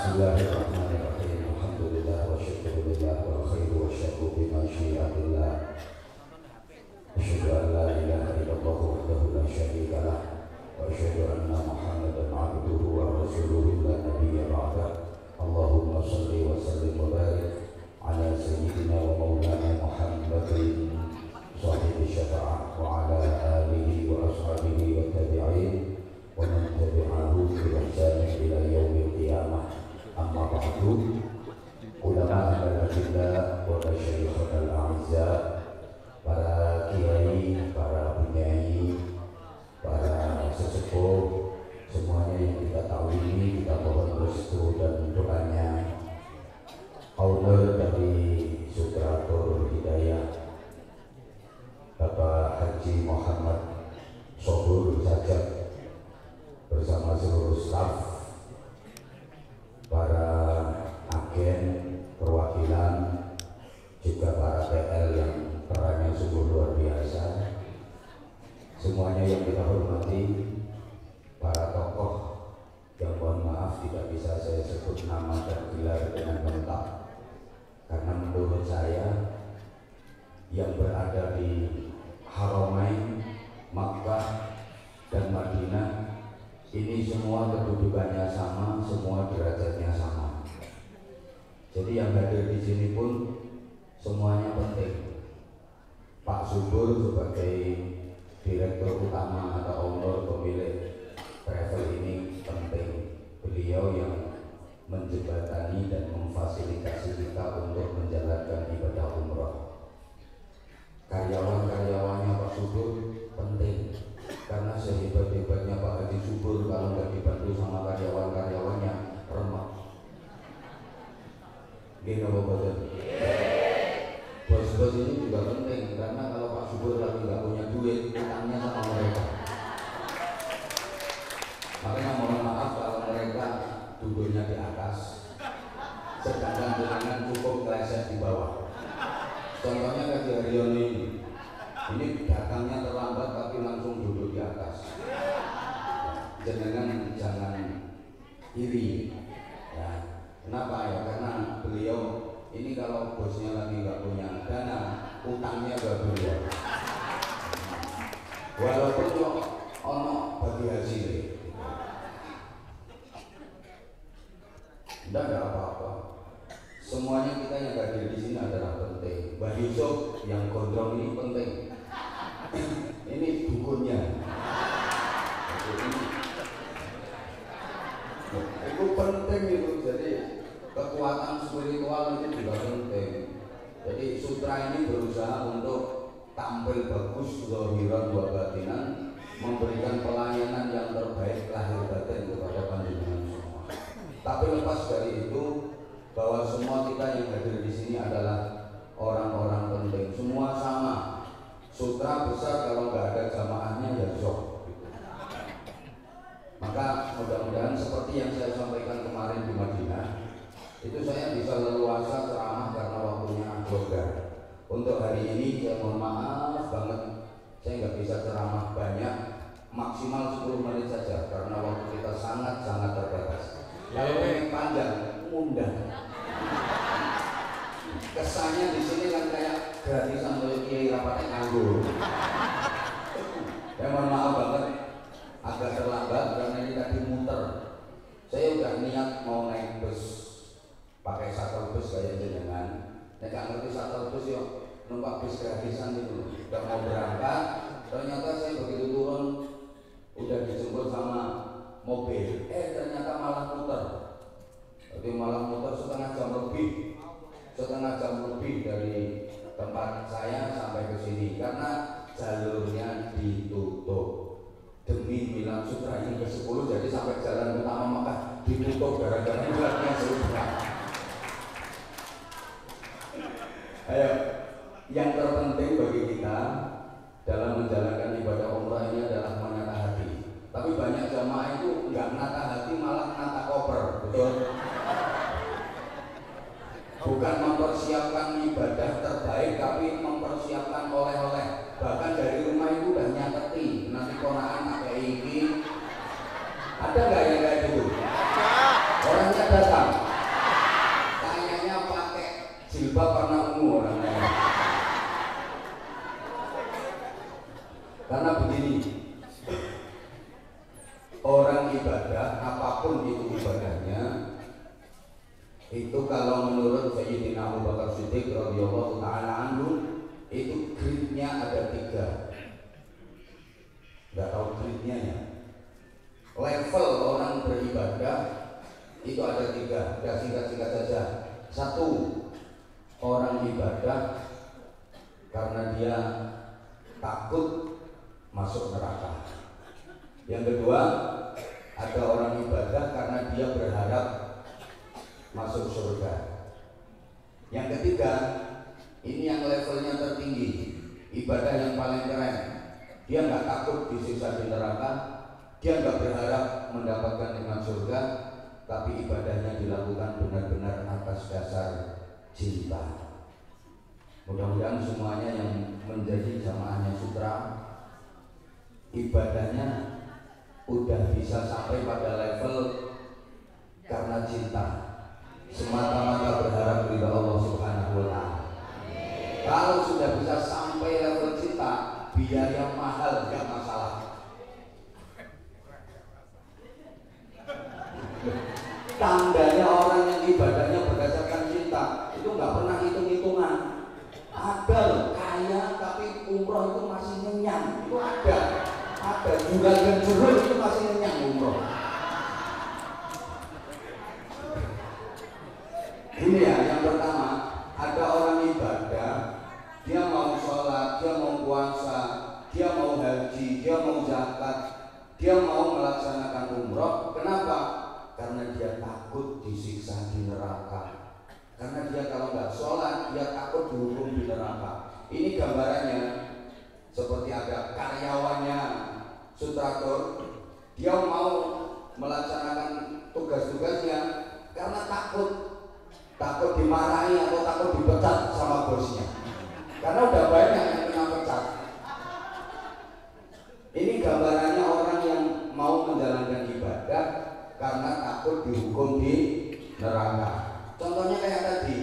Bismillahirrahmanirrahim. Alhamdulillah wa syukurillah wal khairu wa syakru bima syiatillah. Asyhadu an la ilaha illallah wahdahu la syarika lah wa asyhadu anna Muhammadan abduhu wa rasuluhu la nabiyya ba'dah. Allahumma shalli wa sallim wa barik ala sayyidina wa maulana Muhammadin sahibi syafa'ah wa ala alihi wa ashabihi wa tabi'in wa man tabi'ahu bi ihsanin ila yaumil qiyamah. Amma ba'du. Ulama al-adillah wa masyayikhul a'izza, para kiai, para penyanyi, para sesepuh, semuanya yang kita tahu ini, kita mohon restu dan doanya. Owner dari Sutratur Hidayah, Bapak Haji Muhammad Sobur Sajak bersama seluruh staf, para agen, perwakilan, juga para PL yang perannya sungguh luar biasa. Semuanya yang kita hormati, para tokoh yang mohon maaf tidak bisa saya sebut nama dan gelar dengan lengkap, karena menurut saya yang berada di Haramain, Makkah dan Madinah ini semua kedudukannya sama, semua derajatnya sama. Jadi yang hadir di sini pun semuanya penting. Pak Subur sebagai direktur utama atau owner pemilik travel ini penting. Beliau yang menjembatani dan memfasilitasi kita untuk menjalankan ibadah umroh. Karyawan-karyawannya Pak Subur penting, karena sehebat-hebatnya Pak Haji Subur kalau nggak dibantu sama karyawan-karyawannya remah. Gini Bapak. Bos-bos ini juga penting, karena kalau Pak Subur lagi nggak punya duit, utangnya sama mereka. Makanya mohon maaf kalau mereka duduknya di atas, sedangkan dengan cukup keleset di bawah. Contohnya Kaji Haryono ini datangnya terlambat tapi langsung duduk di atas. Jangan iri. Ya. Kenapa ya? Karena beliau ini kalau bosnya lagi nggak punya dana, utangnya ke beliau. Walaupun kok ono bagi hasil, tidak ada apa-apa. Semuanya kita yang hadir di sini adalah penting. Mbak Yusuf yang gondrong ini penting. Ini dukunnya. Itu penting itu. Jadi kekuatan spiritual itu juga penting. Jadi sutra ini berusaha untuk tampil bagus, zahiran wa batinan, memberikan pelayanan yang terbaik lahir batin kepada panjenengan semua. Tapi lepas dari itu, bahwa semua kita yang hadir di sini adalah orang-orang penting. Semua sama. Sutra besar kalau nggak ada jamaahnya ya sok. Maka mudah-mudahan seperti yang saya sampaikan kemarin di Madinah, itu saya bisa leluasa ceramah karena waktunya longgar. Untuk hari ini saya mohon maaf banget, saya nggak bisa ceramah banyak, maksimal 10 menit saja karena waktu kita sangat-sangat terbatas. Kalau pengen panjang, mudah. Kesannya di sini kan kayak gratisan oleh kiai rapatnya nganggur. Ya mohon maaf banget, agak terlambat karena ini tadi muter. Saya udah niat mau naik bus, pakai shuttle bus kayak jenengan. Nek gak ngerti shuttle bus yuk numpak bis gratisan itu. Udah mau berangkat, ternyata saya begitu turun udah dijemput sama mobil. Ternyata malah muter. Jadi malah muter setengah jam lebih dari tempat saya sampai ke sini karena jalurnya ditutup demi Milan Sutra yang ke-10. Jadi sampai jalan utama Makkah ditutup gara-gara Milannya Sutra. Ayo, yang terpenting bagi kita dalam menjalankan ibadah umrah ini adalah menata hati. Tapi banyak jamaah itu nggak menata hati, malah menata koper, betul? Bukan mempersiapkan ibadah terbaik, tapi mempersiapkan oleh-oleh. Bahkan dari rumah itu udah nyateti, nanti konaan pakai ini. Ada nggak yang kayak gitu? Orangnya datang, Itu kalau menurut Sayyidina Abu Bakar Siddiq radhiyallahu taala anhu, itu grade-nya ada 3. Nggak tahu grade-nya ya. Level orang beribadah itu ada 3. Ya, singkat-singkat saja. 1, orang ibadah karena dia takut masuk neraka. Yang kedua, ada orang ibadah karena dia berharap masuk surga. Yang ketiga, ini yang levelnya tertinggi, ibadah yang paling keren. Dia nggak takut disiksa di neraka, dia nggak berharap mendapatkan nikmat surga, tapi ibadahnya dilakukan benar-benar atas dasar cinta. Mudah-mudahan semuanya yang menjadi jamaahnya Sutra, ibadahnya udah bisa sampai pada level karena cinta, semata-mata berharap ridha Allah Subhanahu wa Ta'ala. Kalau sudah bisa sampai level cinta, biaya mahal gak masalah. Tandanya orang yang ibadahnya berdasarkan cinta itu nggak pernah hitung-hitungan. Ada loh, kaya tapi umroh itu masih nyenyang, itu ada juragan jurul itu masih nyenyang umroh. Ini ya, yang pertama, ada orang ibadah, dia mau sholat, dia mau puasa, dia mau haji, dia mau zakat, dia mau melaksanakan umroh. Kenapa? Karena dia takut disiksa di neraka. Karena dia kalau nggak sholat, dia takut dihukum di neraka. Ini gambarannya seperti ada karyawannya Sutratur, dia mau melaksanakan tugas-tugasnya karena takut dimarahi atau takut dipecat sama bosnya. Karena udah banyak yang kena pecat. Ini gambarannya orang yang mau menjalankan ibadah karena takut dihukum di neraka. Contohnya kayak tadi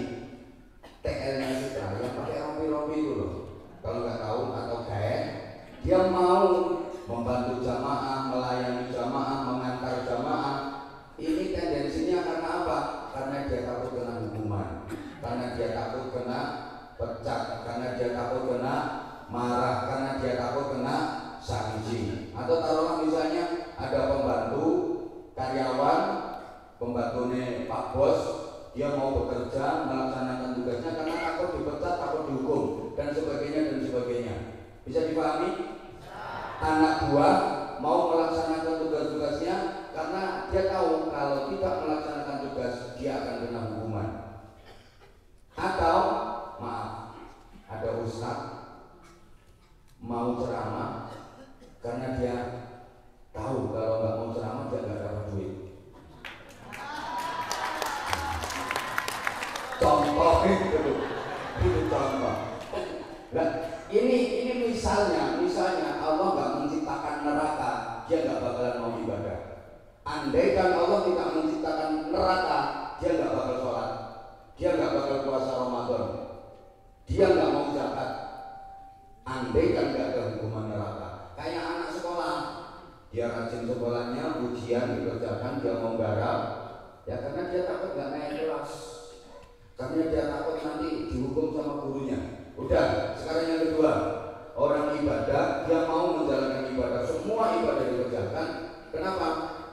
TL-nya Sutra yang pakai rompi-rompi itu loh. Kalau nggak tahu atau kayak dia mau membantu jamaah, melayani jamaah, mengantar jamaah. Ini tendensinya karena apa? Karena dia takut kena hukuman, karena dia takut kena pecat, karena dia takut kena marah, karena dia takut kena sanksi. Atau taruhlah misalnya ada pembantu karyawan, pembantunya Pak Bos, dia mau bekerja melaksanakan tugasnya karena takut dipecat, takut dihukum dan sebagainya. Bisa dipahami? Anak buah mau melaksanakan tugas-tugasnya karena dia tahu kalau tidak melaksanakan tugas dia akan kena hukuman. Atau maaf, ada ustaz mau ceramah karena dia tahu kalau nggak mau ceramah dia nggak dapat duit. Contoh itu contoh. Nah, ini misalnya Allah nggak menciptakan neraka, dia nggak bakalan mau ibadah. Andaikan Allah tidak menciptakan neraka, dia nggak bakal sholat, dia nggak bakal puasa Ramadan, dia nggak mau zakat. Andaikan nggak ada hukuman neraka, kayak anak sekolah, dia rajin sekolahnya, ujian dikerjakan, dia mau garap, ya karena dia takut nggak naik kelas, karena dia takut nanti dihukum sama gurunya. Udah, sekarang yang kedua, orang ibadah, dia mau menjalankan ibadah, semua ibadah dikerjakan. Kenapa?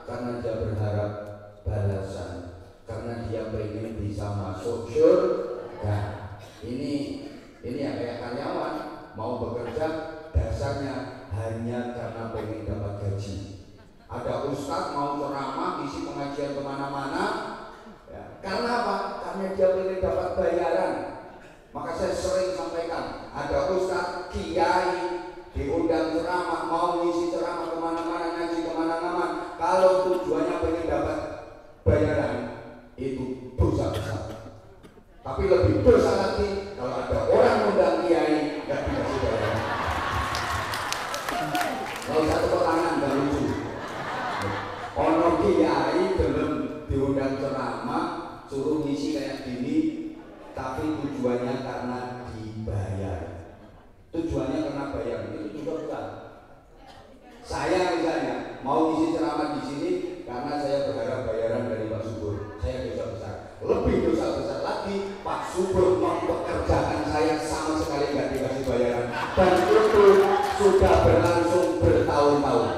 Karena dia berharap balasan, karena dia ingin bisa masuk surga. Ini yang kayak karyawan mau bekerja dasarnya hanya karena pengen dapat gaji. Ada ustaz mau ceramah, isi pengajian kemana-mana, ya. Karena apa? Karena dia ingin dapat bayaran. Maka saya sering sampaikan, ada ustaz, kiai diundang ceramah, mau ngisi ceramah kemana-mana, ngaji kemana-mana, kalau tujuannya pengen dapat bayaran, itu dosa besar. Tapi lebih dosa lagi kalau ada orang undang kiai nggak dikasih bayaran. Kalau satu tangan nggak lucu. Ono kiai belum diundang ceramah, suruh ngisi kayak gini, tapi tujuannya karena dibayar. Tujuannya karena bayar, itu juga besar. Saya misalnya mau ngisi ceramah di sini karena saya berharap bayaran dari Pak Subur, saya dosa besar. Lebih dosa dan itu sudah berlangsung bertahun-tahun.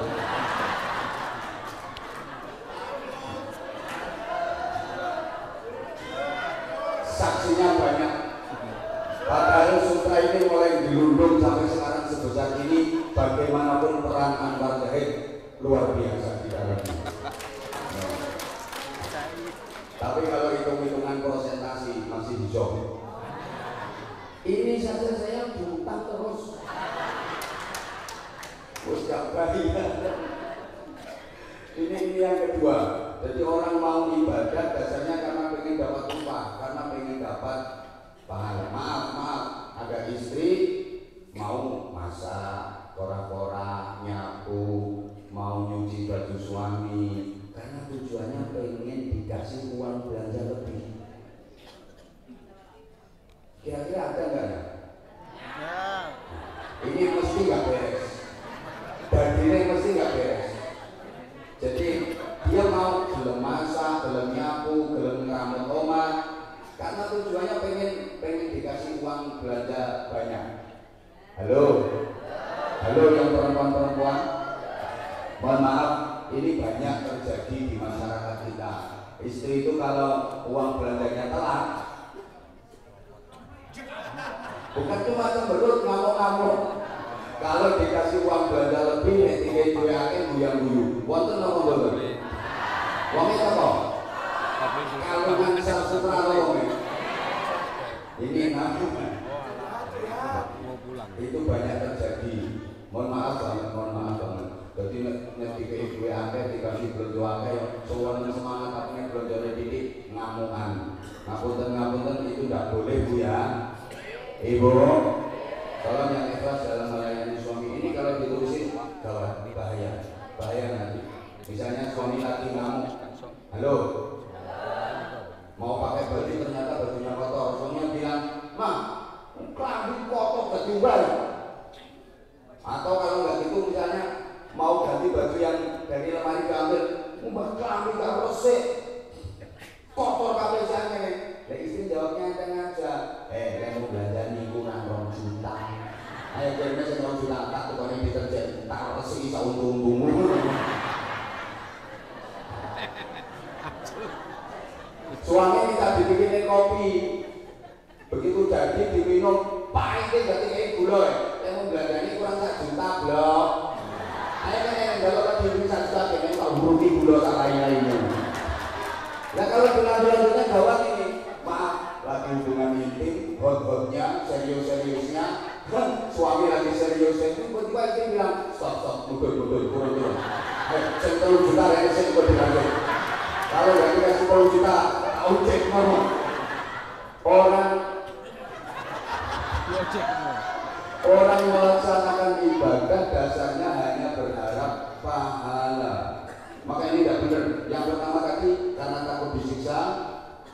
Saksinya banyak. Padahal sutra ini mulai dilundung sampai sekarang sebesar ini. Bagaimanapun peran Anwar Zahid luar biasa di dalamnya. Tapi kalau hitung-hitungan prosentasi masih di jauh. Ini saja saya diutang terus. Terus gak bayar. Ini yang kedua. Jadi orang mau ibadah dasarnya karena pengen dapat upah, karena pengen dapat pahala. Maaf, ada istri mau masak, kora-kora, nyapu, mau nyuci baju suami, karena tujuannya pengen dikasih uang belanja lebih. Kira-kira ada nggak ya? Ini mesti nggak beres. Badannya mesti nggak beres. Jadi dia mau gelem masak, gelem nyapu, gelem ngeramet omah, karena tujuannya pengen dikasih uang belanja banyak. Halo yang perempuan-perempuan, mohon maaf, ini banyak terjadi di masyarakat kita. Istri itu kalau uang belanjanya telat, bukan cuma cemberut ngamuk-ngamuk. Kalau dikasih uang belanja lebih, nek tiga akan guyang-guyu. Wonten napa mboten? Wong itu apa? Kalau ngangsal sutra wong ini namanya itu banyak terjadi. Mohon maaf banget. Jadi nek tiga ibu akeh dikasih belanja akeh, sowan semangat tapi belanjane didik ngamukan. Ngapunten itu tidak boleh Bu ya. Ibu, tolong yang ikhlas dalam melayani suami ini. Kalau diturusin gawat, ini bahaya nanti. Misalnya suami lagi ngamuk, halo, mau pakai baju ternyata bajunya kotor, suaminya bilang, "Mah, klambi kotor kejumbal." Atau kalau nggak gitu misalnya mau ganti baju yang dari lemari diambil, "Mbah klambi gak resik, kotor kabeh jane." Lah istri jawabnya enteng aja. Kamu belanja niku nang 2 juta. Ayo kene sing 2 juta tak tukane deterjen, tak resiki sak untung-untungmu. Suami minta dibikinin kopi. Begitu jadi diminum, pahitnya berarti kayak gula. Kamu belanjanya kurang 1 juta blok. Ayo kene kalau lagi duit 1 juta kene tak rugi gula tak lain-lainnya. Nah kalau bilang-bilangnya gawat ini. Maaf, lagi hubungan intim, hot-hotnya, serius-seriusnya, suami lagi serius, tiba-tiba istri bilang, stop, mundur, turun. Saya 3 juta ya, saya juga dilanjut. Kalau nggak dikasih 10 juta, tahu cek mana? Orang melaksanakan ibadah dasarnya hanya berharap pahala. Maka ini tidak benar. Yang pertama tadi karena takut disiksa.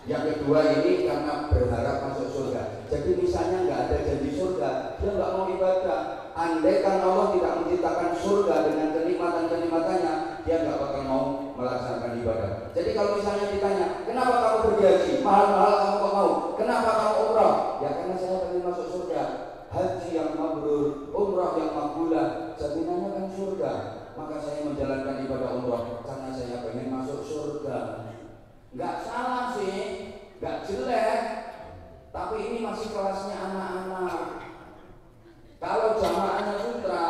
Yang kedua ini karena berharap masuk surga. Jadi misalnya nggak ada janji surga, dia nggak mau ibadah. Andai kan Allah tidak menciptakan surga dengan kenikmatan-kenikmatannya, dia nggak bakal mau melaksanakan ibadah. Jadi kalau misalnya ditanya, kenapa kamu pergi haji? Mahal-mahal kamu kok mau? Kenapa kamu umrah? Ya karena saya ingin masuk surga. Haji yang mabrur, umrah yang makbulah, jaminannya kan surga. Maka saya menjalankan ibadah umrah karena saya ingin masuk surga. Nggak salah sih, nggak jelek, tapi ini masih kelasnya anak-anak. Kalau jamaahnya sutra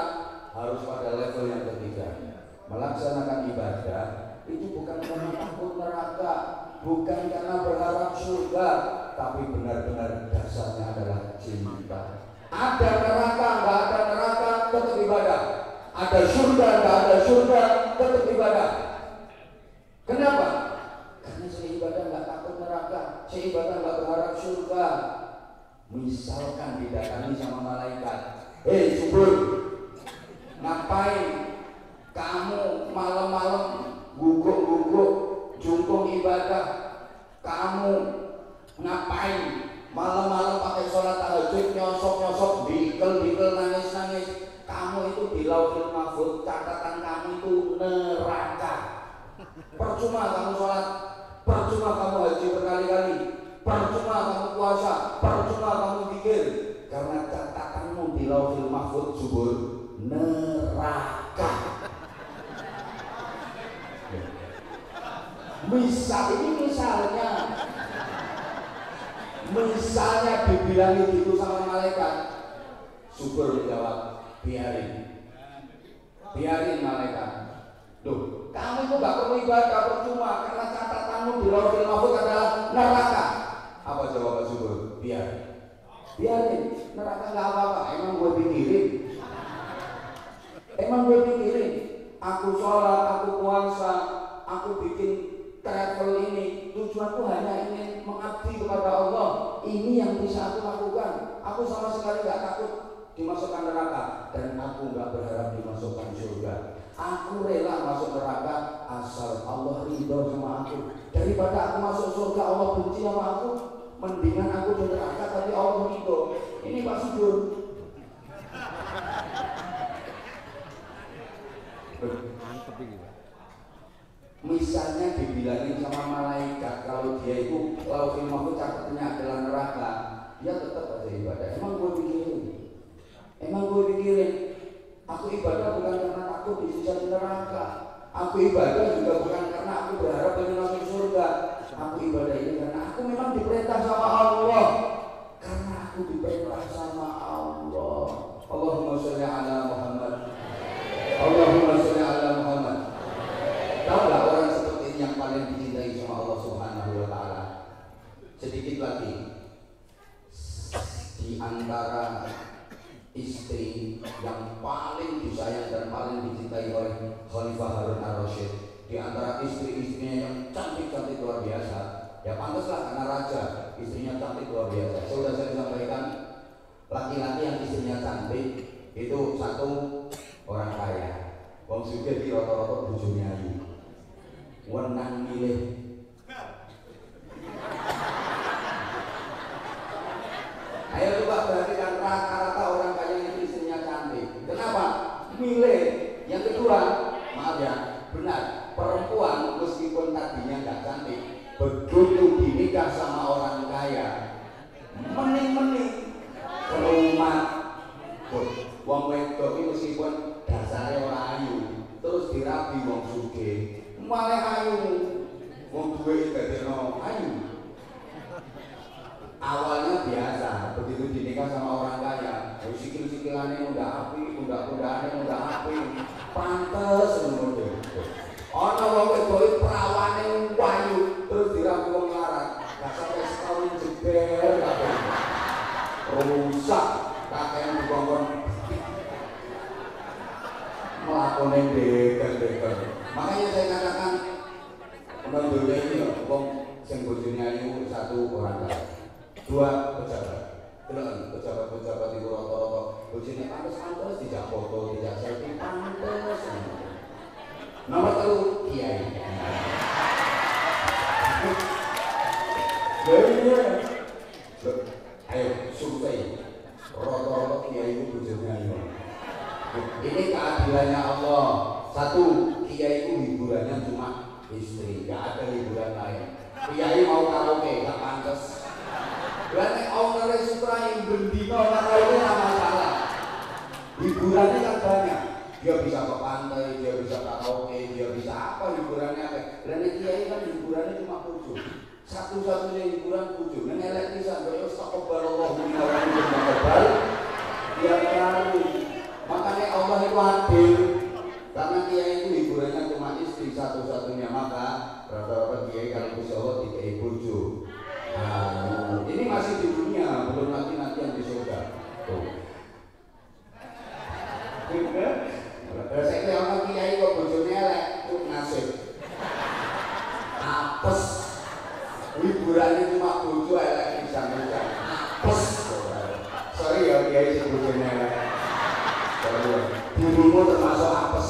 harus pada level yang ketiga. Melaksanakan ibadah itu bukan karena takut neraka, bukan karena berharap surga, tapi benar-benar dasarnya adalah cinta. Ada neraka, nggak ada neraka, tetap ibadah. Ada surga, nggak ada surga, tetap ibadah. Kenapa? Karena saya ibadah nggak takut neraka, saya ibadah nggak berharap surga. Misalkan didatangi sama malaikat, hei subur, ngapain kamu malam-malam guguk-guguk jungkung ibadah? Kamu ngapain malam-malam pakai sholat tahajud, nyosok-nyosok, dikel-dikel, nangis-nangis? Kamu itu di lauhul mahfuz, catatan kamu itu neraka. Percuma kamu sholat, percuma kamu haji berkali-kali, percuma kamu puasa, percuma kamu zikir, karena catatanmu di lauhul mahfuz Mahfud subur neraka. Misalnya dibilangi gitu sama malaikat, subur menjawab, biarin malaikat. Loh, kamu itu gak perlu ibadah percuma karena catatanmu di Lauhul Mahfuz adalah neraka. Apa jawaban subur? Biarin, neraka gak apa-apa. Emang gue pikirin. Aku sholat, aku puasa, aku bikin travel ini. Tujuanku hanya ingin mengabdi kepada Allah. Ini yang bisa aku lakukan. Aku sama sekali gak takut dimasukkan neraka dan aku gak berharap dimasukkan surga. Aku rela masuk neraka asal Allah ridho sama aku. Daripada aku masuk surga Allah benci sama aku, mendingan aku di neraka tapi Allah ridho. Ini Pak Subur. Misalnya dibilangin sama malaikat kalau dia itu Lauhul Mahfuz catatnya adalah neraka, dia tetap aja ibadah. Emang gue pikirin. Aku ibadah bukan karena takut disiksa di neraka. Aku ibadah juga bukan karena aku berharap ingin masuk surga. Aku ibadah ini karena aku memang diperintah sama Allah. Karena aku diperintah sama Allah. Allahumma sholli ala Muhammad. Allahumma sholli ala Muhammad. Tahu gak orang seperti ini yang paling dicintai sama Allah Subhanahu wa Ta'ala? Sedikit lagi, di antara istri yang paling disayang dan paling dicintai oleh Khalifah Harun Ar-Rasyid, di antara istri-istrinya yang cantik-cantik luar biasa, ya pantaslah karena raja, istrinya cantik luar biasa. Sudah saya sampaikan, laki-laki yang istrinya cantik itu satu orang kaya. Wong sugih di rata-rata bojone ayu. Wenang milih. Ayo coba perhatikan rata-rata orang kaya yang istrinya cantik. Kenapa? Milih. Yang kedua, maaf ya, benar, perempuan meskipun tadinya nggak cantik, begitu dinikah sama orang kaya, mending ke rumah. Wong wedok iki meskipun dasare ora ayu, terus dirabi wong sugih, malah ayu. Wong duwe dadekno ayu. Awalnya biasa, begitu dinikah sama orang kaya, sikil-sikilannya udah api, pundak-pundakannya udah api, pantes ngono. Ana wong wedok perawane wayu, terus dirabi wong larat, gak sampai setahun jeber kabeh. Rusak, kakean dikongkon melakukan deker. Makanya saya katakan menurut ini ya, wong sing bojone ayu satu orang kaya, dua pejabat. Pejabat itu rata-rata bojone pantes dijak foto, dijak selfie pantes. Nomor 3 kiai. Ayo survei rata-rata kiai itu bojone ayu. Ini keadilannya Allah. Satu, kiai itu hiburannya cuma istri, gak ada hiburan lain. Kiai mau karaoke, gak pantes. Berarti owner Sutra yang bendino karaoke gak masalah. Hiburannya kan banyak. Dia bisa ke pantai, dia bisa karaoke, dia bisa apa hiburannya apa. Berarti kiai kan hiburannya cuma pujuk. Satu-satunya hiburan pujuk. Ini elektrisan, kaya astagfirullah minallah minallah. Dia tahu. Makanya Allah itu adil. Karena kiai itu hiburannya cuma istri satu-satunya, maka rata-rata kiai kalau Gusti Allah dikai bojo. Nah, ini masih di dunia, belum nanti yang di surga. Tuh. Saya kira orang kiai kok bojone elek, itu nasib. Apes. Hiburannya cuma bojo elek bisa-bisa. Apes. Sorry ya kiai sing bojone elek. Burumu termasuk apes.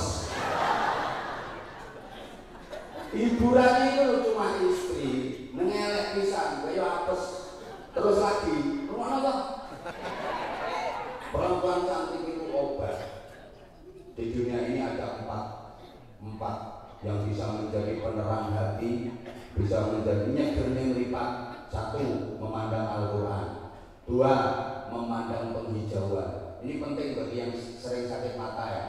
Hiburannya itu cuma istri, mengelek pisan, kayak apes. Terus lagi, rumah apa? Perempuan cantik itu obat. Di dunia ini ada empat yang bisa menjadi penerang hati, bisa menjadi nyegerning lipat. Satu, memandang Al-Quran. Dua, memandang penghijauan. Ini penting bagi yang sering sakit mata ya.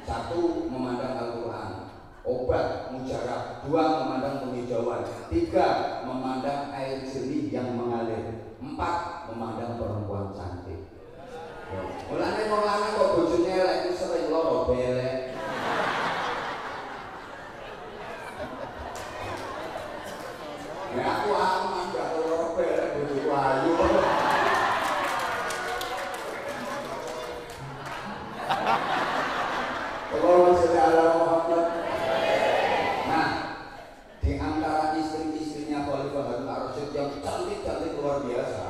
1. Memandang Al-Quran, obat mujarab. 2. Memandang penghijauan. 3. Memandang air jernih yang mengalir. 4. Memandang perempuan cantik. Mulane wong lanang kok bojone elek iki sering loro belek. Ya aku aman gak loro belek bojoku ayu. Allahumma sholli ala Muhammad. Nah, di antara istri-istrinya Khalifah Harun Ar-Rasyid yang cantik-cantik luar biasa,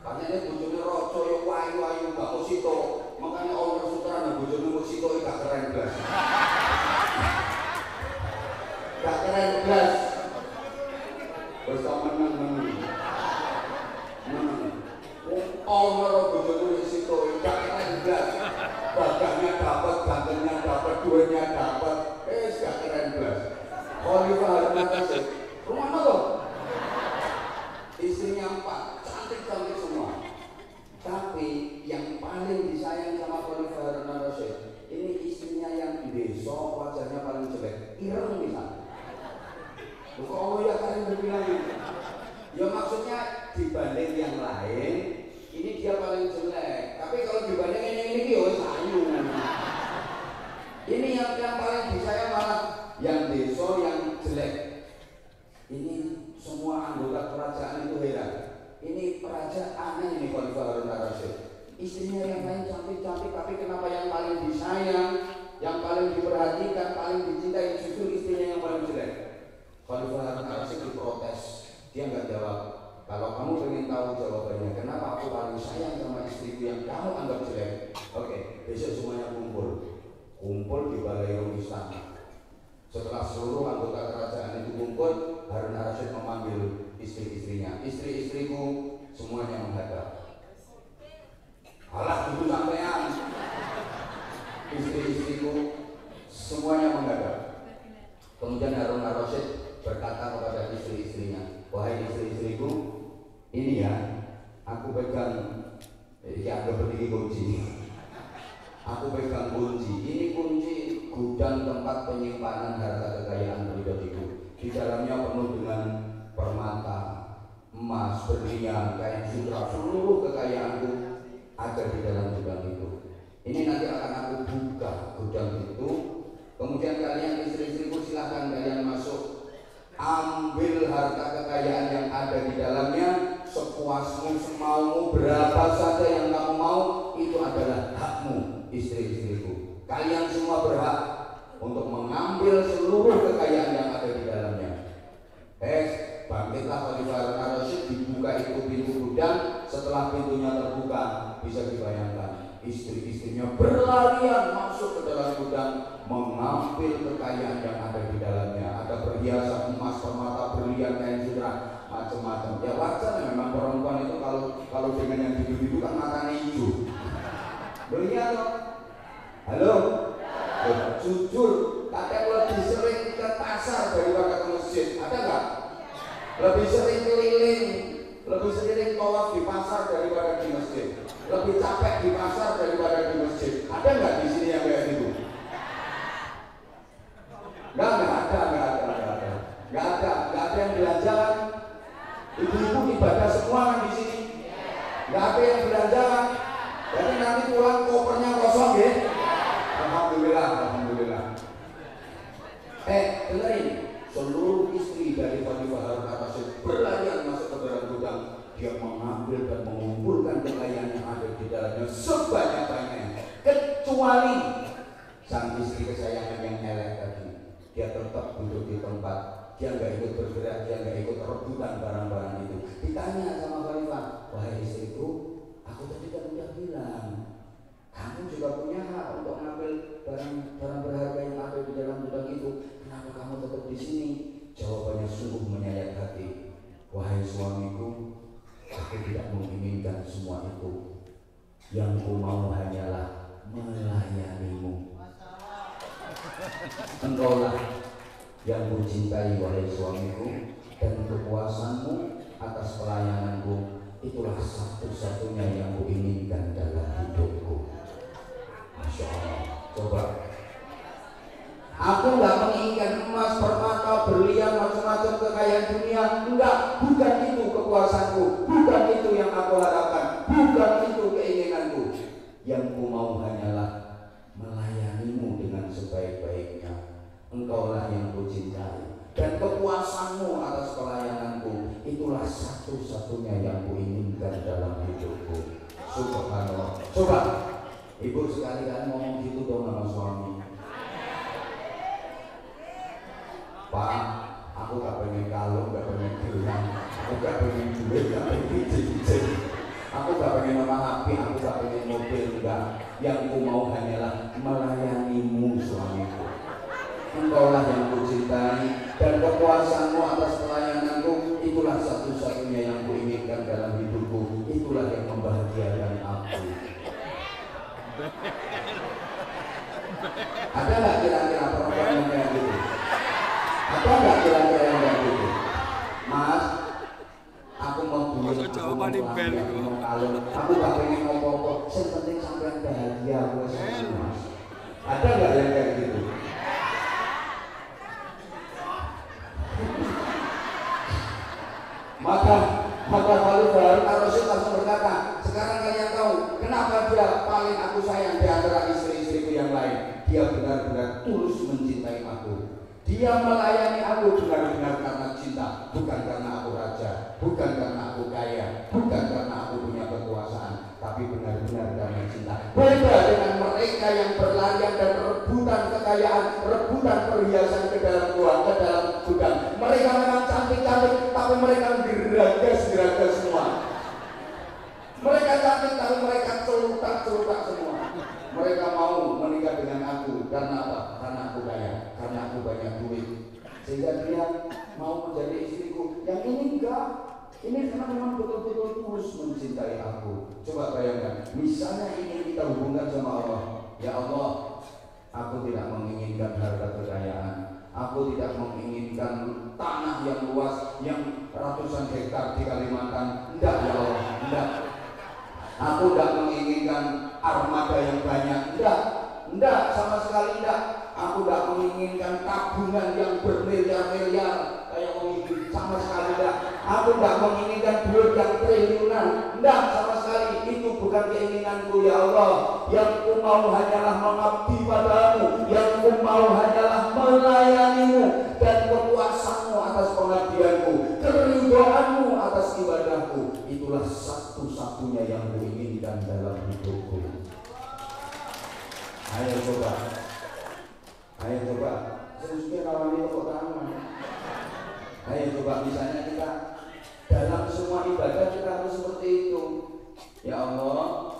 katanya bojone roco yo wayu-wayu gak musiko. Makanya Omar Sutra dan bojone musiko gak keren blas. Gak keren blas. Wis meneng-meneng. Omar bojone musiko gak keren blas. Bagangnya dapat, gantengnya dapat, duitnya dapat, gak keren blas. Khalifah Harun Ar-Rasyid, rumah lo, istrinya 4, cantik-cantik semua. Tapi yang paling disayang sama Khalifah Harun Ar-Rasyid, ini istrinya yang besok wajahnya paling jelek, ireng bisa. Kok Allah ya kalian berbilang gitu? Ya maksudnya dibanding yang lain, ini dia paling jelek. Tapi kalau dibanding ini oh sayu. Ini yang paling disayang malah yang deso yang jelek. Ini semua anggota kerajaan itu heran. Ini raja aneh ini Khalifah Harun Ar-Rasyid. Istrinya yang lain cantik-cantik, tapi kenapa yang paling disayang, yang paling diperhatikan, paling dicintai justru istrinya yang paling jelek? Khalifah Harun Ar-Rasyid diprotes. Dia nggak jawab. Kalau kamu ingin tahu jawabannya, kenapa aku paling sayang sama istriku yang kamu anggap jelek? Oke, besok semuanya kumpul di balai istana. Setelah seluruh anggota kerajaan itu kumpul, Harun Ar-Rasyid memanggil istri-istrinya. Istri-istriku semuanya menghadap. Alah itu sampean. Istri-istriku semuanya menghadap. Kemudian Harun Ar-Rasyid berkata kepada istri-istrinya, wahai istri-istriku, ini ya, aku pegang, ya ada berdiri kunci. Aku pegang kunci. Ini kunci gudang tempat penyimpanan harta kekayaan pribadiku. Di dalamnya penuh dengan permata, emas, berlian, kain sutra, seluruh kekayaanku ada di dalam gudang itu. Ini nanti akan aku buka gudang itu. Kemudian kalian istri-istriku silahkan kalian masuk, ambil harta kekayaan yang ada di dalamnya sepuasmu, semaumu, berapa saja yang kamu mau, itu adalah hakmu istri-istriku. Kalian semua berhak untuk mengambil seluruh kekayaan yang ada di dalamnya. Bangkitlah Khalifah Harun Ar-Rasyid, dibuka itu pintu gudang. Setelah pintunya terbuka, bisa dibayangkan istri-istrinya berlarian masuk ke dalam gudang, mengambil kekayaan yang ada di dalamnya. Ada perhiasan emas, permata, berlian, kain sutra, macam-macam. Ya wajar memang perempuan itu kalau dengan yang gitu-gitu kan matanya hijau. Berlian loh. Halo? Jujur, kadang lebih sering ke pasar daripada ke masjid. Ada nggak? Lebih sering keliling, lebih sering tawaf di pasar daripada di masjid. Lebih capek di pasar daripada di masjid. Ada nggak di sini yang kayak gitu? Nggak ada yang belanjakan. Ibu-ibu ibadah semua kan di sini. Nggak ada yang belanjakan. Jadi nanti pulang kopernya kosong ya. Alhamdulillah. Dengerin, seluruh istri dari Khalifah Harun Ar-Rasyid berlarian masuk ke dalam gudang. Dia mengambil dan mengumpulkan kekayaan yang ada di dalamnya sebanyak-banyaknya, kecuali sang istri kesayangan yang elek tadi. Dia tetap duduk di tempat. Dia nggak ikut bergerak, dia nggak ikut rebutan barang-barang itu. Ditanya sama Khalifah, wahai istriku, aku tadi kan udah bilang, kamu juga punya hak untuk mengambil barang berharga yang ada di dalam gudang itu. Kenapa kamu tetap di sini? Jawabannya sungguh menyayat hati. Wahai suamiku, aku tidak menginginkan semua itu. Yang ku mau hanyalah melayanimu. Engkaulah yang ku cintai, wahai suamiku, dan kepuasanmu atas pelayananku itulah satu-satunya yang ku inginkan dalam hidup. kepuasanku, bukan itu yang aku harapkan, bukan itu keinginanku. Yang ku mau hanyalah melayanimu dengan sebaik-baiknya. Engkaulah yang ku cintai, dan kepuasanmu atas pelayananku itulah satu-satunya yang ku inginkan dalam hidupku. Subhanallah. Coba ibu sekali-kali ngomong gitu dong sama suami. Pak, aku gak pengen kalung, gak pengen gelang, aku gak pengen duit, gak pengen cincin, aku gak pengen nama HP, aku gak pengen mobil, enggak. Yang ku mau hanyalah melayanimu suamiku. Engkaulah yang ku cintai, dan kepuasanmu atas pelayananku itulah satu-satunya yang ku inginkan dalam hidupku. Itulah yang membahagiakan aku. Ada nggak kira-kira perempuan yang kayak gitu? Ada nggak kira-kira yang kayak gitu? Mas, aku mau duit, aku mau pelangi, aku mau kalung, aku gak pengen ngomong-ngomong, yang penting sampai bahagia aku sama Mas. Ada nggak yang kayak gitu? Maka lalu Rasul langsung berkata, sekarang kalian tahu kenapa dia paling aku sayang di antara istri-istriku yang lain. Dia benar-benar tulus mencintai aku. Dia melayani aku benar-benar karena cinta, bukan karena aku raja, bukan karena aku kaya, bukan karena aku punya kekuasaan, tapi benar-benar karena cinta. Beda dengan mereka yang berlarian dan rebutan kekayaan, rebutan perhiasan ke dalam gua, ke dalam gudang. Mereka memang cantik-cantik, tapi mereka geragas semua. Mereka cantik, tapi mereka celutak semua. Mereka mau menikah dengan aku karena apa? Karena aku kaya, karena aku banyak duit, sehingga dia mau menjadi istriku. Yang ini enggak, ini karena memang betul-betul tulus mencintai aku. Coba bayangkan, misalnya ini kita hubungkan sama Allah. Ya Allah, aku tidak menginginkan harta kekayaan, aku tidak menginginkan tanah yang luas, yang ratusan hektar di Kalimantan. Enggak ya Allah, enggak. Aku tidak menginginkan armada yang banyak, enggak sama sekali enggak. Aku tidak menginginkan tabungan yang bermiliar-miliar kayak orang itu, sama sekali enggak. Aku tidak menginginkan duit yang triliunan, enggak sama sekali. Itu bukan keinginanku ya Allah. Yang ku mau hanyalah mengabdi padamu, yang ku mau hanyalah melayanimu, dan kepuasanmu atas pengabdianku, keridhoanmu atas ibadahku. Itulah satu-satunya yang ku inginkan dalam hidupku. Ayo coba, sesuai kawan itu kok tangan. Ayo coba, misalnya kita dalam semua ibadah kita harus seperti itu. Ya Allah,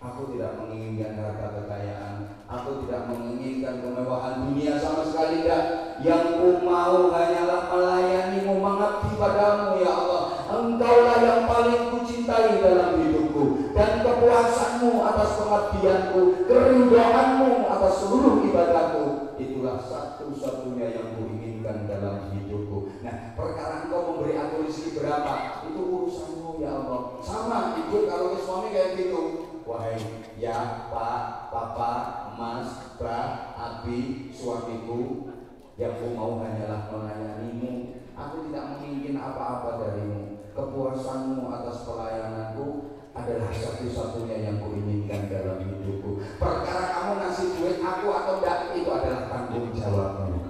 aku tidak menginginkan harta kekayaan, aku tidak menginginkan kemewahan dunia sama sekali enggak. Yang ku mau hanyalah melayanimu, mengabdi padamu ya Allah. Engkaulah yang paling ku cintai dalam hidupku, dan kepuasanmu atas pengabdianku, keridhoanmu atas seluruh ibadahku, itulah satu-satunya yang ku inginkan dalam hidupku. Nah, perkara engkau memberi aku rezeki berapa, itu urusanmu ya Allah. Sama ibu kalau ke suami kayak gitu, wahai ya Pak, Papa, Mas, Mbak, Abi, suamiku, yang ku mau hanyalah melayanimu. Aku tidak menginginkan apa-apa darimu. Kepuasanmu atas pelayananku adalah satu-satunya yang ku inginkan dalam hidupku. Perkara kamu ngasih duit aku atau enggak, itu adalah tanggung jawabmu.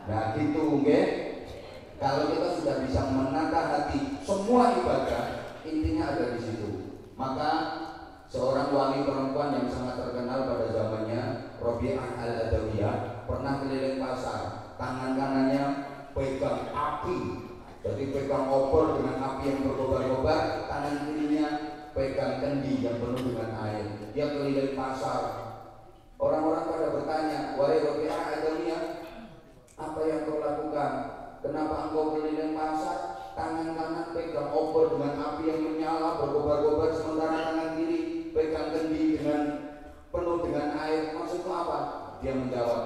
Nah gitu nggih. Kalau kita sudah bisa menata hati, semua ibadah intinya ada di situ. Maka seorang wali perempuan yang sangat terkenal pada zamannya, Rabi'ah al-Adawiyah, pernah keliling pasar. Tangan kanannya pegang api, jadi pegang obor dengan api yang berkobar-kobar, tangan kirinya pegang kendi yang penuh dengan air. Dia keliling pasar. Orang-orang pada bertanya, wahai Rabi'ah al-Adawiyah, apa yang kau lakukan? Kenapa engkau keliling pasar, tangan kanan pegang obor dengan api yang menyala berkobar-kobar, sementara tangan kiri pegang kendi dengan penuh dengan air? Maksudmu apa? Dia menjawab,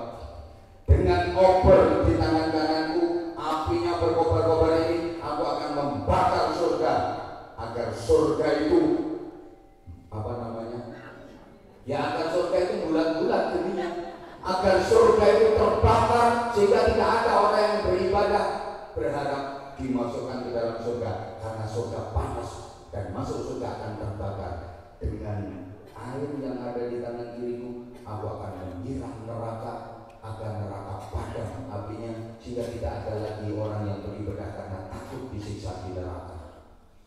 dengan obor di tangan kananku, apinya berkobar-kobar ini, aku akan membakar surga agar surga itu apa namanya? Ya agar surga itu bulat-bulat geninya, agar surga itu terbakar sehingga tidak ada orang yang beribadah berharap dimasukkan ke dalam surga, karena surga panas dan masuk surga akan terbakar. Dengan air yang ada di tangan kiriku, aku akan menyiram neraka agar neraka padam apinya, sehingga tidak ada lagi orang yang beribadah karena takut disiksa di neraka.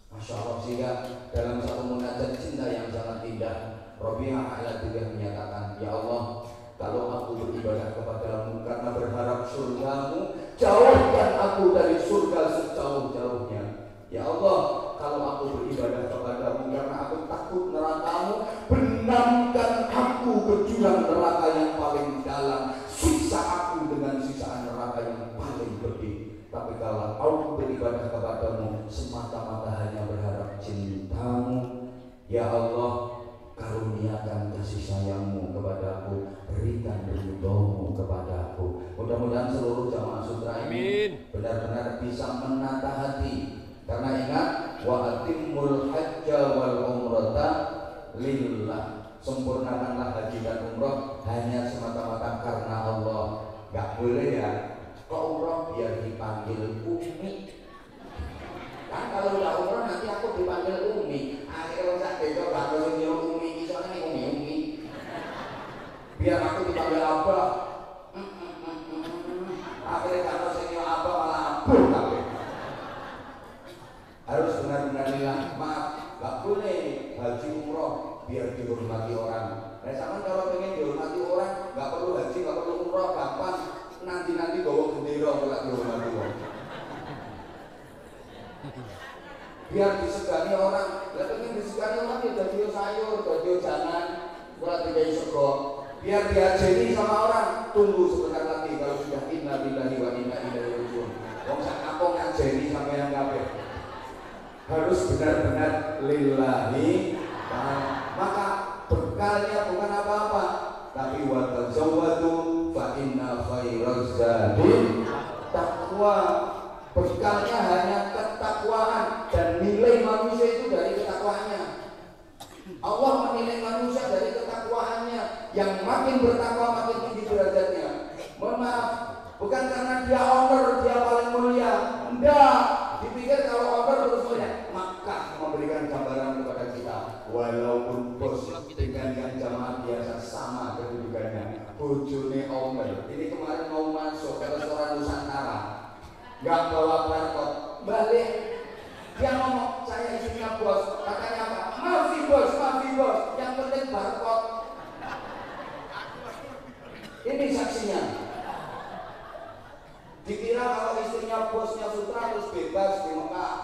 Masya Allah. Sehingga dalam satu munajat cinta yang sangat indah, Rabi'ah al-Adawiyah menyatakan, ya Allah, kalau aku beribadah kepadamu karena berharap surgamu, jauhkan aku dari surga sejauh-jauhnya. Ya Allah, kalau aku beribadah kepadamu karena aku takut nerakamu, benamkan aku ke jurang neraka yang paling dalam, siksa aku dengan siksaan neraka yang paling pedih. Tapi kalau aku beribadah kepadamu semata-mata hanya berharap cintamu, ya Allah, karuniakan kasih sayangmu kepadaku, berikan ridhomu kepadaku. Mudah-mudahan seluruh jamaah sutra ini benar-benar bisa menata hati, karena ingat, wa atimul hajja wal umrata lillah, sempurnakanlah haji dan umroh hanya semata-mata karena Allah. Gak boleh ya kok umroh biar dipanggil Umi. Kan kalau udah umroh nanti aku dipanggil Umi, akhirnya saya besok gak boleh nyuruh Umi, soalnya Umi. Biar aku dipanggil Abah, akhirnya gak boleh nyuruh Abah malah abur kabeh. Harus benar-benar bilang maaf, gak boleh haji umroh biar dihormati orang. Nah, sama kalau pengen dihormati orang, gak perlu haji, gak perlu umroh, gampang. Nanti bawa bendera kalau dihormati orang. Biar disegani orang, lah pengen disegani orang ya jadi sayur, jadi jangan, kalau tidak sego. Biar diajeni sama orang, tunggu sebentar lagi kalau sudah inna lillahi wa inna ilaihi raji'un. Wong sak kampung ngajeni sampeyan kabeh. Harus benar-benar lillahi. Maka bekalnya bukan apa-apa, tapi wa tazawwadu fa inna khairaz zadi taqwa. Bekalnya hanya ketakwaan, dan nilai manusia itu dari ketakwaannya. Allah menilai manusia dari ketakwaannya. Yang makin bertakwa makin tinggi derajatnya. Mohon maaf, bukan karena dia honor, dia paling mulia. Enggak, dipikir kalau honor terus mulia. Maka memberikan gambaran kepada kita, walaupun bos dengan yang jamaah biasa sama kedudukannya, bojone omel. Ini kemarin mau masuk ke restoran Nusantara, nggak bawa barcode, balik. Dia ngomong, saya istrinya bos. Katanya apa? Maafi bos, yang penting barcode. Ini saksinya. Dikira kalau istrinya bosnya Sutra terus bebas di Mekah.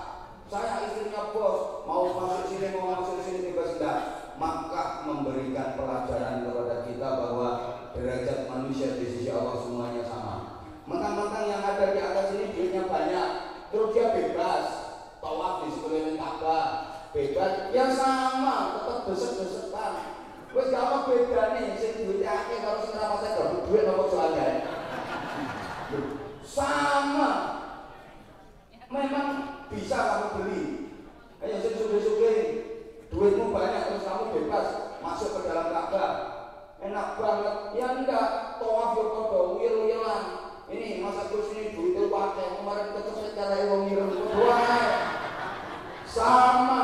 Saya istrinya bos, mau masuk sini bebas. Enggak. Maka memberikan pelajaran kepada kita bahwa derajat manusia di sisi Allah semuanya sama. Mentang-mentang yang ada di atas ini duitnya banyak, terus dia bebas tawaf di sekeliling Ka'bah, bebas, ya sama, tetap desek-desekan. Wes gak apa bedane sing duitnya akeh karo sing ora pate gak duit apa soalnya. Sama. Memang bisa kamu beli. Ayo sing sugih-sugih, duitmu banyak terus kamu bebas masuk ke dalam Ka'bah. Enak banget. Ya enggak, tawaf yo padha wil-wilan. Ini masa terus ini duitnya pakai kemarin ketemu secara wong ngirim kedua sama.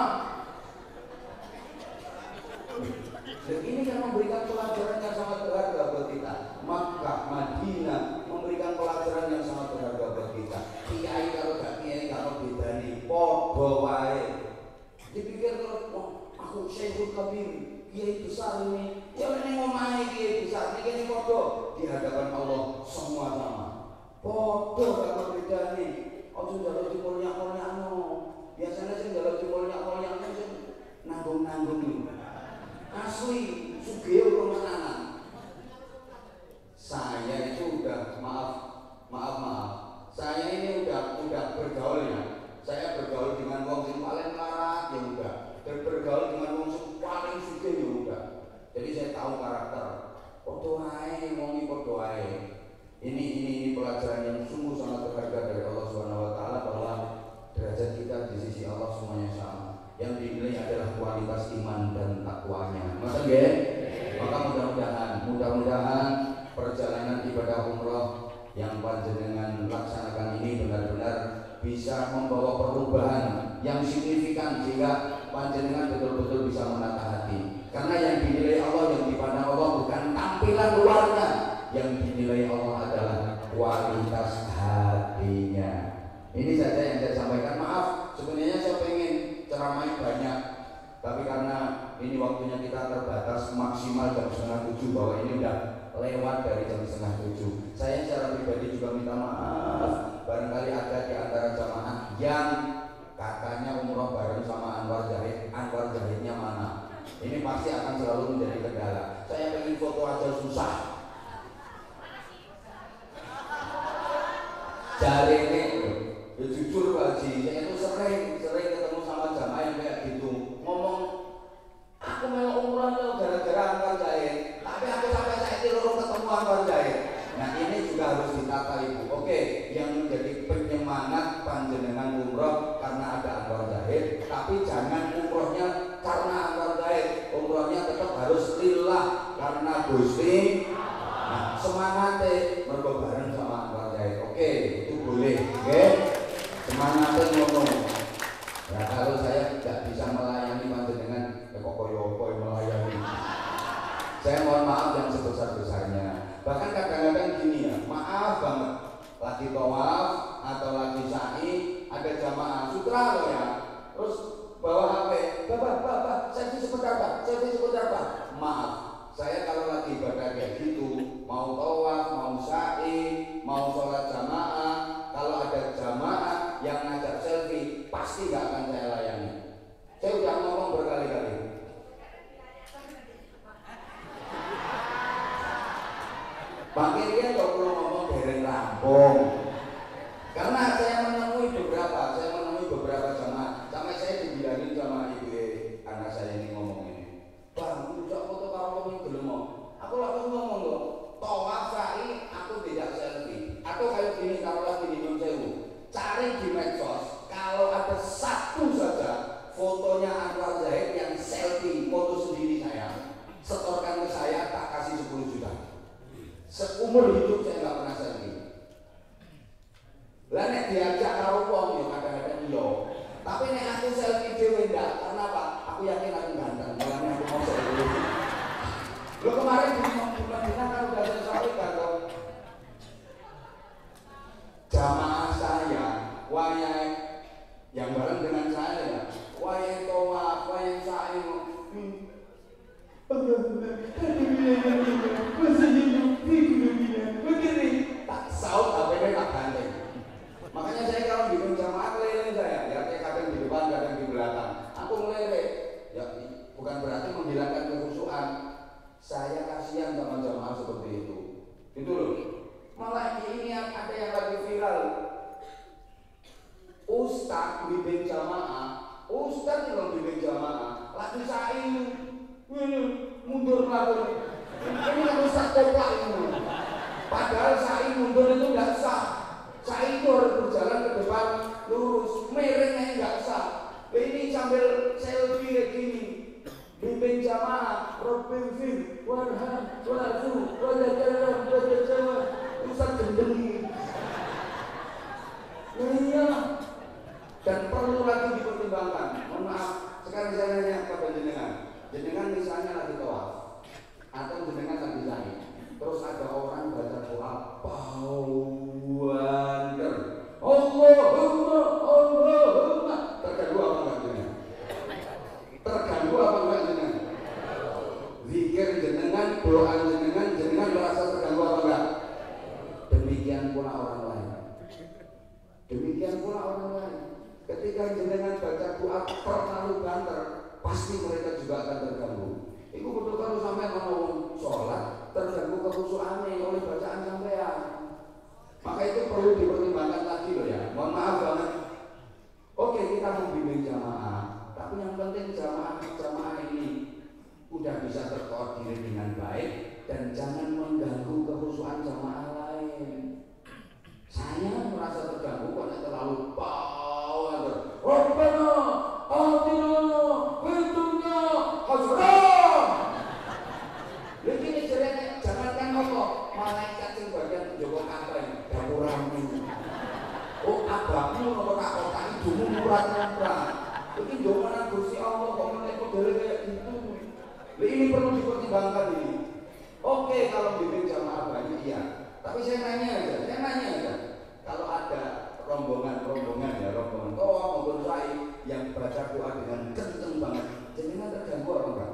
Dan ini kan memberikan pelajaran yang sangat berharga buat kita. Makkah, Madinah memberikan pelajaran yang sangat berharga buat kita. Kiai kalau gak kiai kalau bedani podo wae. Dipikir terus, wah aku Syekhul Kabir, kiai besar ini. Ya ini ngomai kiai besar, ini podo di hadapan Allah semua sama. Podo gak bedani. Ojo njaluk dimulya-mulyano. Biasanya sih njaluk dimulya-mulyano sing nanggung-nanggung. Asli sugih pemenangan. Saya itu udah maaf. Saya ini udah bergaul ya. Saya bergaul dengan wong sing paling larat ya udah. Dan bergaul dengan wong sing paling sugih ya udah. Jadi saya tahu karakter. Padha wae wong iki padha wae. Ini pelajaran yang sungguh sangat berharga dari Allah Subhanahu wa taala, bahwa derajat bisa membawa perubahan yang signifikan sehingga panjenengan betul-betul bisa menata hati. Karena yang dinilai Allah, yang dipandang Allah bukan tampilan luarnya, yang dinilai Allah adalah kualitas hatinya. Ini saja yang saya sampaikan. Maaf, sebenarnya saya pengen ceramahnya banyak, tapi karena ini waktunya kita terbatas maksimal jam 6:30, bahwa ini udah lewat dari jam 6:30. Saya secara pribadi juga minta maaf, barangkali ada di antara jamaah yang katanya umroh bareng sama Anwar Zahid. Anwar Zahidnya mana? Ini pasti akan selalu menjadi kendala. Saya pengen foto aja susah. Jari ini, ya jujur Pak Haji, saya itu sering ketemu sama jamaah yang kayak gitu, ngomong aku mau umroh tuh gara-gara Anwar Zahid, tapi aku sampai saat ini belum ketemu Anwar Zahid. Nah ini juga harus ditata Ibu. Oke, yang menjadi penyemangat panjenengan umroh karena ada Anwar Zahid, tapi jangan umrohnya karena Anwar Zahid, umrohnya tetap harus lillah karena Gusti. Nah, semangatnya mergo bareng sama Anwar Zahid. Oke, itu boleh. Oke, semangatnya ngomong. Nah kalau saya tidak bisa melayani panjenengan, kok koyo melayani. Saya mohon maaf yang sebesar-besarnya. Bahkan kadang-kadang gini ya, maaf banget, lagi tawaf atau lagi sa'i, ada jamaah sutra loh ya, terus bawa HP, bapak, selfie sebentar pak. Maaf, saya kalau lagi ibadah kayak gitu, mau tawaf, mau sa'i, mau sholat jamaah, kalau ada jamaah yang ngajak selfie, pasti nggak akan saya layani. Saya udah ngomong berkali-kali. Pak Kirian kok perlu ngomong dereng rampung. Karena saya menemui beberapa jamaah, sampai saya dibilangin sama ibu anak saya ini ngomong ini, bang, udah foto karo wong gelem. Aku langsung ngomong loh, tawaf sa'i aku tidak selfie. Atau kayak gini, kalau lagi di Nyun Sewu, cari di medsos, kalau ada satu saja fotonya Anwar Zahid yang selfie, foto sendiri saya, setorkan ke saya, tak kasih 10 juta. Seumur hidup saya nggak pernah selfie. Lah nek diajak karo wong yo kadang-kadang yo. Tapi nek aku selfie dhewe ndak, karena apa? Aku yakin aku ganteng, mulane aku mau selfie. Lo kemarin di Madinah kan udah saya sampaikan kok. Jamaah saya, wayai yang bareng dengan saya ya, wayai tawaf, wayai sa'i. Tak saut HP-nya tak ganteng. Makanya saya kalau bikin jamaah keliling saya, ya kadang di depan, kadang di belakang. Aku ngelirik, ya bukan berarti menghilangkan kekhusyuan. Saya kasihan sama jamaah seperti itu. Itu loh. Malah ini ada yang lagi viral. Ustaz bimbing jamaah, lagi sa'i. Mundur lagi. Ini kan Ustaz koplak ini. Padahal sa'i mundur itu nggak sah. Sa'i itu harus berjalan ke depan lurus, miringnya nggak sah. Ini sambil selfie kayak gini, bimbing jamaah, Robin Fim, Warham, Warhu, Wajah Ustaz gendeng. Iya. Dan perlu lagi dipertimbangkan. Mohon maaf, sekarang saya nanya kepada jenengan misalnya lagi tawaf atau jenengan lagi sa'i, terus ada orang baca doa bawander, Allahumma, terganggu apa enggak jenengan? Zikir jenengan, doa jenengan merasa terganggu apa enggak? Demikian pula orang lain. Ketika jenengan baca doa terlalu banter, pasti mereka juga akan terganggu. Itu betul kalau sampai ngomong sholat terganggu kekhusyuannya oleh bacaan sampean. Maka itu perlu dipertimbangkan lagi loh ya. Mohon maaf banget. Oke, kita membimbing jamaah, tapi yang penting jamaah ini udah bisa terkoordinir dengan baik dan jangan mengganggu kekhusyuan jamaah lain. Saya merasa terganggu karena terlalu power. Rabbana atina fid dunya hasanah. Begini ceritanya, jangankan apa, malaikat yang bagian Joko Kapten, dapuramu. Oh, abangmu nomor apa? murah-murah. Ini jangan Gusti Allah kok menek model kayak gitu. Ini perlu dipertimbangkan ini. Oke, kalau bimbing jamaah banyak iya. Tapi saya nanya aja. Kalau ada rombongan rombongan toa maupun lain yang baca doa dengan kenceng banget, jangan terganggu apa enggak?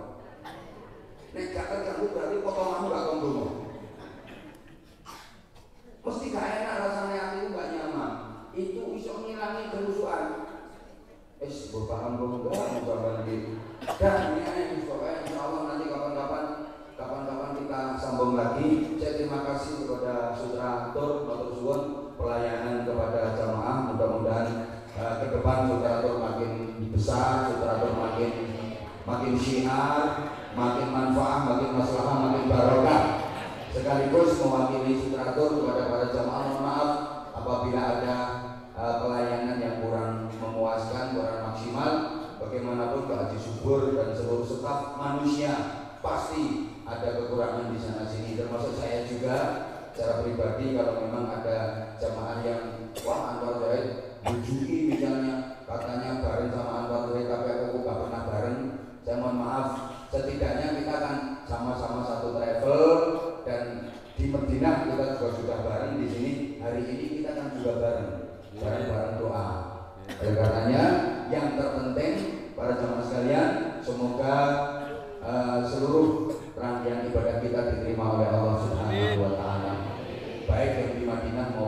Nek gak terganggu berarti potonganmu gak kondom. Mesti gak enak rasanya, hati itu gak nyaman. Itu bisa ngilangi kerusuhan. Paham enggak? Mudah-mudahan gitu. Dan ini insya Allah nanti kapan-kapan kita sambung lagi. Saya terima kasih kepada Sutratur matur suwun pelayanan kepada jamaah. Mudah-mudahan ke depan Sutratur makin besar, Sutratur makin syiar, makin manfaat, makin maslahah, makin barokah. Sekaligus mewakili Sutratur kepada para jamaah, mohon maaf apabila ada pelayanan yang kurang memuaskan, kurang maksimal. Bagaimanapun Pak Haji Subur dan seluruh staf manusia pasti ada kekurangan di sana sini, termasuk saya juga secara pribadi. Kalau memang ada jamaah yang Anwar Zahid bujuki misalnya, katanya bareng sama Anwar Zahid tapi aku gak pernah bareng, saya mohon maaf. Setidaknya kita akan sama-sama satu travel, dan di Madinah kita juga sudah bareng. Di sini hari ini kita kan juga bareng doa. Oleh karenanya yang terpenting para jamaah sekalian, semoga seluruh rangkaian ibadah kita diterima oleh Allah Subhanahu wa taala, baik yang di Madinah maupun